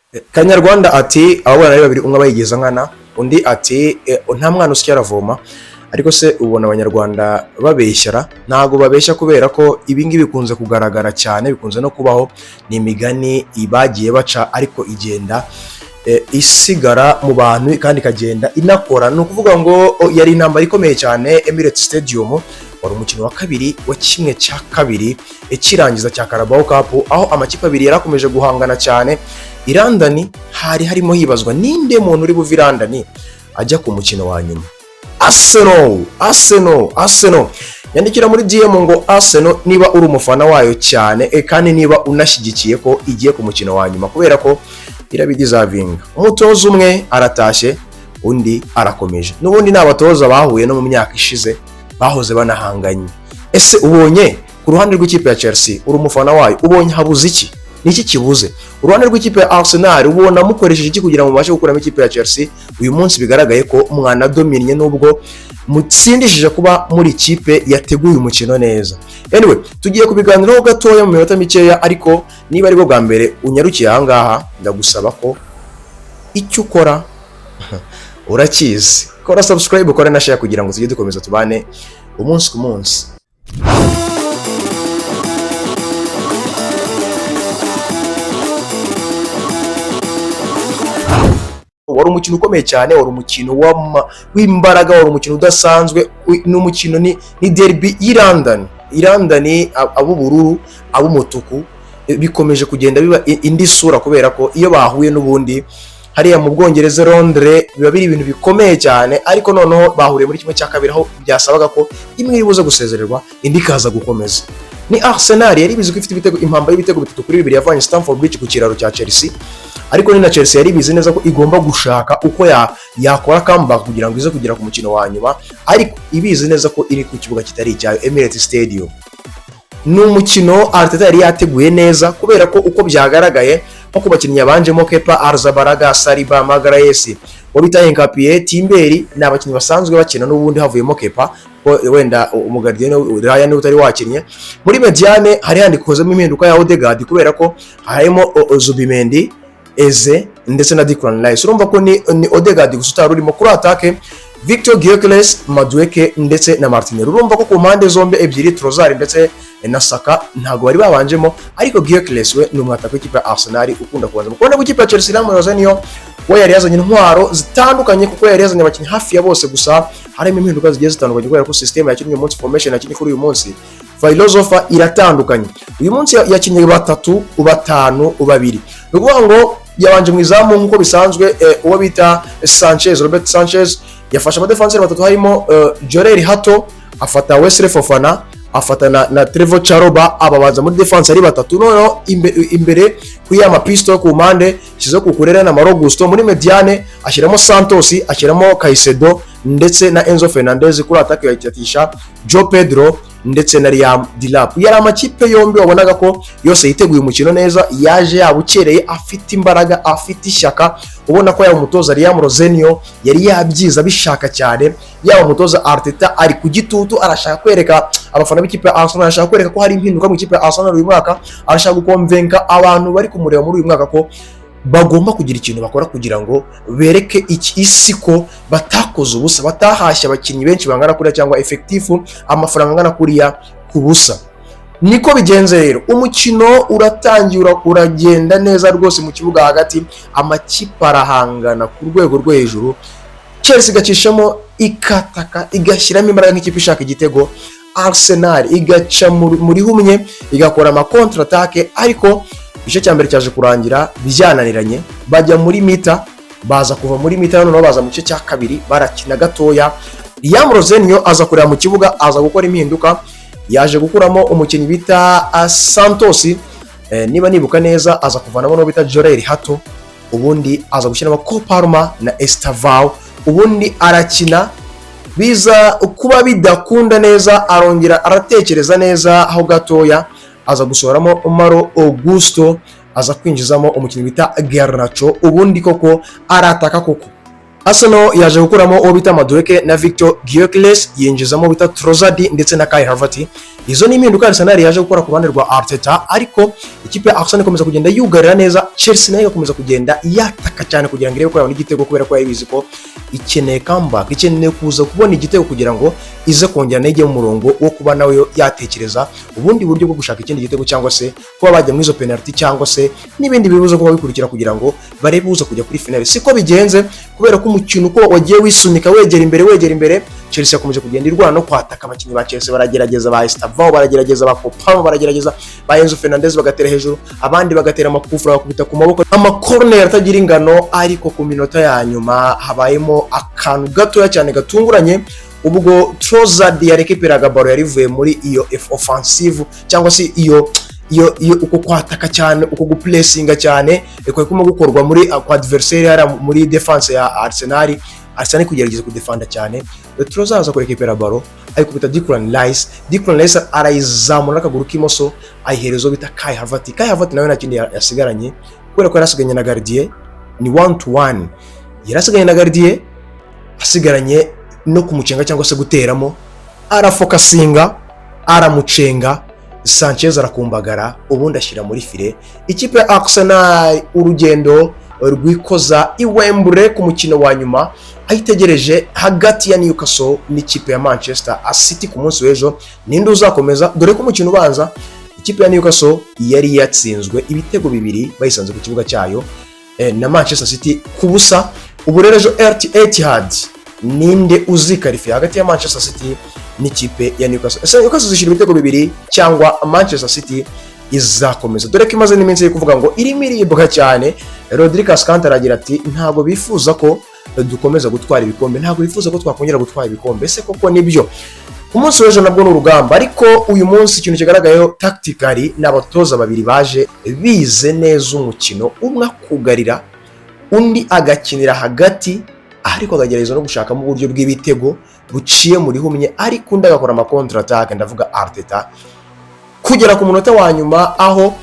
Kanyarwanda ati abana ari babiri umwe bayigeza nkana, undi ati nta mwana usya aravoma. Ariko se ubona abanyarwanda babeshyara? Ntago babeshya kubera ko ibingi bikunze kugaragara cyane, bikunze no kubaho. Ni imigani ibagiye baca ariko igenda isigara mu bantu kandi ikagenda inakora. Ni ukuvuga ngo yari intambara ikomeye cyane Emirates Stadium, wari umukino wa kabiri wa kimwe cya kabiri ikirangiza cya Carabao Cup, aho amakipe abiri yarakomeje guhangana cyane. Irandani hari harimo hibazwa ninde muntu uri buva Irandani ajya ku mukino wa nyuma. Arsenal yandikira muri DM ngo Arsenal niba uri umufana wayo cyane kandi niba unashyigikiye ko igiye ku mukino wa nyuma, kubera ko irabidizavinga. Umutoza umwe aratashe, undi arakomeje. N'ubundi n'abatoza bahuye no mu myaka ishize bahoze banahanganye. Ese ubonye ku ruhande rw'ikipe ya Chelsea uri umufana wayo, ubonye habuze iki? Niki kibuze? Uruhande rw'ikipe ya Arsenal ubona mukoresheje iki kugira ngo mubashe gukuramo ikipe ya Chelsea? Uyu munsi bigaragaye ko mwana dominye nubwo mutsindishije kuba muri ikipe yateguye umukino neza. Anyway, tugiye kubiganiraho gatoya mu minota mikeya, ariko niba ari bwo bwa mbere unyarukiye aha ngaha, ndagusaba ko icyo ukora urakizi. Kora subscribe, ukora na share kugira ngo tujye dukomeza tubane umunsi ku munsi. Wari umukino ukomeye cyane, wari umukino w'imbaraga, wari umukino udasanzwe. N'umukino ni derby y'Irandani, ab'ubururu ab'umutuku bikomeje kugenda biba indi sura, kubera ko iyo bahuye n'ubundi hariya mu Bwongereza Londres biba biri ibintu bikomeye cyane. Ariko noneho bahuriye muri kimwe cya kabiri, aho byasabaga ko imwe iribuze gusezererwa indi kaza gukomeza. Ni Arsenal yari bizi ko ifite ibitego, impamba y'ibitego 3-2 yavanye Stamford Bridge ku kiraro cya Chelsea. Ariko ni na Chelsea yari bizi neza ko igomba gushaka uko yakora comeback kugira ngo ize kugera ku mukino wa nyuma, ariko ibizi neza ko iri ku kibuga kitari icyayo Emirates Stadium. Ni umukino Arteta yari yateguye neza, kubera ko uko byagaragaye nko ku bakinnyi yabanjemo Kepa Arrizabalaga, Saliba, Magalhaes, Wabita Nkapie, Timberi, ni abakinnyi basanzwe bakina, n'ubundi havuyemo Kepa wenda umugardien Ryan utari wakinnye. Muri mediane hari handikozemo impinduka ya Odegaard, kubera ko harimo Zubimendi, Eze ndetse na Declan Rice. Urumva ko ni Odegaard gusa utari urimo. Kuri attaque Victor Gyökeres, Madueke ndetse na Martinelli. Urumva ko ku mpande zombi ebyiri Trossard ndetse na Saka ntago bari babanjemo, ariko Gyökeres we ni umwataka w'ikipe ya Arsenal ukunda kubanza. Kubona ko ikipe ya Chelsea Iramuroza niyo we yari yazanye intwaro zitandukanye, kuko yari yazanye abakinnyi hafi ya bose, gusa harimo impinduka zigiye zitandukanye kubera ko system yakinnye uyu munsi, formation yakinnye kuri uyu munsi, philosophy iratandukanye. Uyu munsi yakinnye 3, 5, 2. Nukuvuga ngo yabanje mu izamu nkuko bisanzwe, uwo bita Robert Sanchez yafasha abadefenseur 3 harimo Jorel Hato, afata Wesley Fofana, afata na Trevoh Chalobah, ababanza muri defense ari 3. Noneho imbere kuri ya mapisto ku mpande shizo kukurera na Malo Gusto. Muri mediane ashyiramo Santos, ashyiramo Caicedo ndetse na Enzo Fernandez. Kuri attaque yakitisha Joe Pedro ndetse na Liam Delap. Yari amakipe yombi wabonaga ko yose yiteguye umukino neza, yaje yabukereye, afite imbaraga, afite ishyaka. Ubona ko ya umutoza Liam Rosenio yari yabyiza bishaka cyane, ya umutoza Arteta ari ku gitutu, arashaka kwereka abafana b'ikipe ya Arsenal, arashaka kwereka ko hari impinduka mu ikipe ya Arsenal uyu mwaka, arashaka gukonvenka abantu bari kumureba muri uyu mwaka ko bagomba kugira ikintu bakora kugira ngo bereke isi ko batakoze ubusa, batahashya abakinnyi benshi bangana kuriya cyangwa effective amafaranga angana kuriya ku busa. Niko bigenze rero, umukino uratangira uragenda neza rwose mu kibuga hagati, amakipe arahangana ku rwego rwo hejuru. Chelsea igacishamo ikataka, igashyiramo imbaraga nk'ikipe ishaka igitego. Arsenal igaca muri humye, igakora ama contre attaque, ariko igice cya mbere cyaje kurangira byananiranye. Bajya muri mita, baza kuva muri mita noneho baza mu gice cya kabiri barakina gatoya. Liam Rosenio aza kureba mu kibuga, aza gukora impinduka, yaje gukuramo umukinnyi bita Santos, niba nibuka neza aza kuvanamo no bita Jorel Hato, ubundi aza gushyiramo Palma na Estavao, ubundi arakina. Biza kuba bidakunda neza, arongera aratekereza neza aho gatoya, aza gusoramo Malo Augusto, aza kwinjizamo umukinnyi bita Garnacho, ubundi koko arataka koko. Arsenal yaje gukuramo uwo bita Madueke na Victor Gyökeres, yinjizamo bita Trossard ndetse na Kai Havertz. Izo ni impinduka Arsenal yaje gukora ku ruhande rwa Arteta, ariko ikipe ya Arsenal ikomeza kugenda yugarira neza, Chelsea nayo igakomeza kugenda yataka cyane kugira ngo irebe ko yabona igitego, kubera ko yabizi ko ikeneye comeback, ikeneye kuza kubona igitego kugira ngo ize kongera nege mu murongo wo kuba nawe yatekereza ubundi buryo bwo gushaka ikindi gitego, cyangwa se kuba bajya muri izo penalty, cyangwa se n'ibindi bibuzo kuba bikurikira kugira ngo barebe uza kujya kuri finale. Siko bigenze, kubera ko umukino uko wagiye wisunika wegera imbere, Chelsea yakomeje kugenda irwana no kwataka. Abakinnyi ba Chelsea baragerageza, ba Estevao baragerageza, ba Kopama baragerageza, ba Enzo Fernandez bagatera hejuru, abandi bagatera amakufura bakubita ku maboko, amakorner atagira ingano. Ariko ku minota ya nyuma habayemo akantu gatoya cyane gatunguranye, ubwo Trossard yarekiperaga baro yarivuye muri iyo offensive, cyangwa se iyo uko kwataka cyane, uko gupressinga cyane eko kuma gukorwa muri adversaire ara muri defense ya Arsenal kugerageza kudefenda cyane. Trossard aza kurekipera baro ariko bita Declan Rice arayizamura akaguru k'imoso ayiherezo bita Kai Havertz nawe nakindi yasigaranye, kubera ko yarasiganye na gardien, ni 1-1 yarasiganye na gardien, asigaranye no kumucenga cyangwa se guteramo, arafokasinga, aramucenga, Sanchez arakumbagara, ubundi ashyira muri file. Ikipe ya Arsenal urugendo rwikoza i Wembley ku mukino wa nyuma, ayitegereje hagati ya Newcastle n'ikipe ya Manchester City ku munsi w'ejo. Ninde uzakomeza, dore ko umukino ubanza ikipe ya Newcastle yari yatsinzwe ibitego 2 bayisanze ku kibuga cyayo na Manchester City ku busa. Ubu rero ejo Etihad ninde uzikarifiye hagati ya Manchester City n'ikipe ya Newcastle? Ese Newcastle zishira ibitego 2 cyangwa Manchester City izakomeza? Dore ko imaze n'iminsi yo kuvuga ngo irimo iribwa cyane. Rodrigo Ascante aragira ati ntago bifuza ko dukomeza gutwara ibikombe, ntago bifuza ko twakongera gutwara ibikombe. Ese koko nibyo? Umunsi w'ejo nabwo n'urugamba, ariko uyu munsi ikintu kigaragayeho tactically n'abatoza babiri baje bize neza umukino, umwe akugarira undi agakinira hagati, ariko agagerageza no gushakamo uburyo bw'ibitego buciye muri humye, ariko undi agakora ama counter attack. Ndavuga Arteta kugera ku munota wa nyuma, aho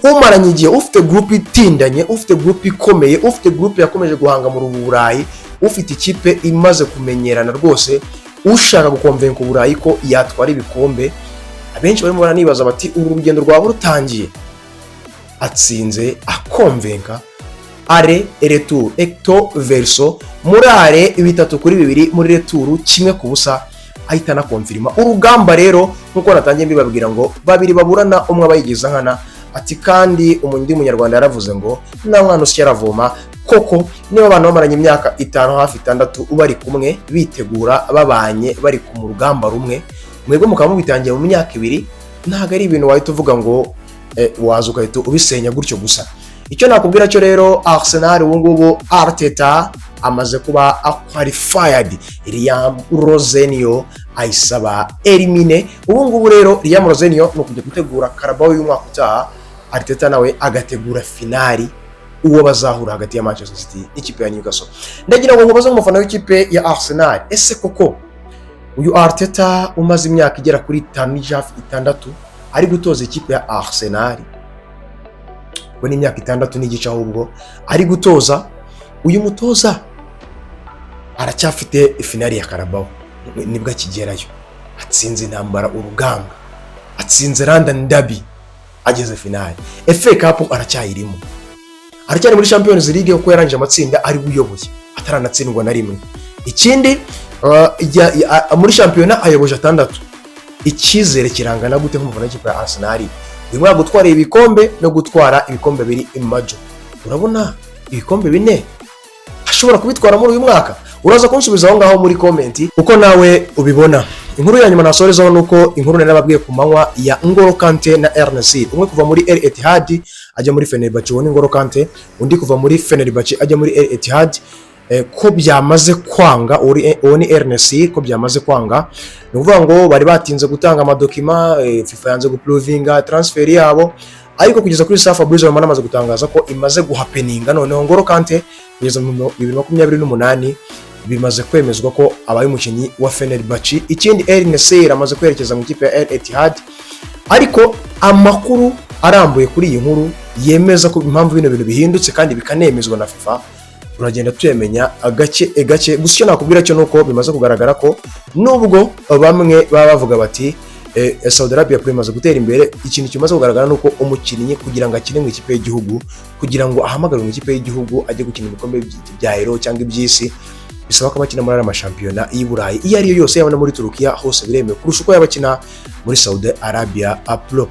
umaranye igihe ufite group itindanye, ufite group ikomeye, ufite group yakomeje guhanga mu Burayi, ufite ikipe imaze kumenyerana rwose, ushaka gukonvenka Burayi ko yatwara ibikombe. Abenshi barimo baranibaza bati uru rugendo rwabo rutangiye atsinze akonvenka are retour ecto verso murare 3-2 muri retour 1-0 ahita na konfirma urugamba. Rero nkuko natangiye mbibabwira ngo babiri baburana, umwe abayigeza nkana. Ati kandi umundi munyarwanda yaravuze ngo na mwana usya aravoma. Koko niba abantu bamaranye imyaka 5 hafi 6 ubari kumwe bitegura babanye bari ku rugamba rumwe, mwebwe mukaba mubitangiye mu myaka 2, ntago ari ibintu wahita uvuga ngo waza ukahita ubisenya gutyo gusa. Icyo nakubwira cyo rero, Arsenal ubu ngubu Arteta amaze kuba qualified. Liam Rosenio ayisaba elimine. Ubu ngubu rero Liam Rosenio no kujya gutegura Carabao y'umwaka utaha, Arteta nawe agategura finali uwo bazahura hagati ya Manchester City n'ikipe ya Newcastle. Ndagira ngo nkubaze umufana w'ikipe ya Arsenal, ese koko uyu Arteta umaze imyaka igera kuri 5-6 ari gutoza ikipe ya Arsenal, we ni imyaka 6 n'igice, ahubwo ari gutoza, uyu mutoza aracyafite finali ya Carabao nibwo akigerayo, atsinze intambara urugamba, atsinze London Derby, ageze finali. FA Cup aracyayirimo, aracyari muri Champions League uko yarangije amatsinda ari buyoboye ataranatsindwa na rimwe. Ikindi muri championnat ayoboje 6. Icyizere kirangana gute nk'umufana w'ikipe ya Arsenal? Bimwe gutwara ibikombe no gutwara ibikombe 2 imajo. Urabona ibikombe 4 ashobora kubitwara muri uyu mwaka? Uraza kunsubiza aho ngaho muri comment uko nawe ubibona. Inkuru ya nyuma nasorezaho nuko inkuru nababwiye ku manywa ya N'Golo Kante na RNC, umwe kuva muri Etihad ajya muri Fenerbahce, N'Golo Kante undi kuva muri Fenerbahce ajya muri Etihad, ko byamaze kwanga. Uwo ni RNC, ko byamaze kwanga. Ni ukuvuga ngo bari batinze gutanga amadokima, FIFA yanze guprovinga transfer yabo, ariko kugeza kuri Safa Bruce bamaze gutangaza ko imaze guhapeninga. Noneho N'Golo Kante kugeza mu 2028 bimaze kwemezwa ko abaye umukinnyi wa Fenerbahce. Ikindi RNC amaze kwerekeza mu ikipe ya Etihad, ariko amakuru arambuye kuri iyi nkuru yemeza ko impamvu bino bintu bihindutse kandi bikanemezwa na FIFA uragenda tuyemenya gake. Gusa icyo nakubwira cyo nuko bimaze kugaragara ko nubwo bamwe baba bavuga bati Saudi Arabia Pro imaze gutera imbere. Ikintu kimaze kugaragara nuko umukinnyi kugira ngo akine mu ikipe y'igihugu, kugira ngo ahamagarwe mu ikipe y'igihugu ajye gukina ibikombe bya Euro cyangwa iby'isi, bisaba ko bakina muri amashampiyona y'i Burayi iyo ariyo yose, yabona muri Turukiya hose biremewe kurusha uko yabakina muri Saudi Arabia Pro.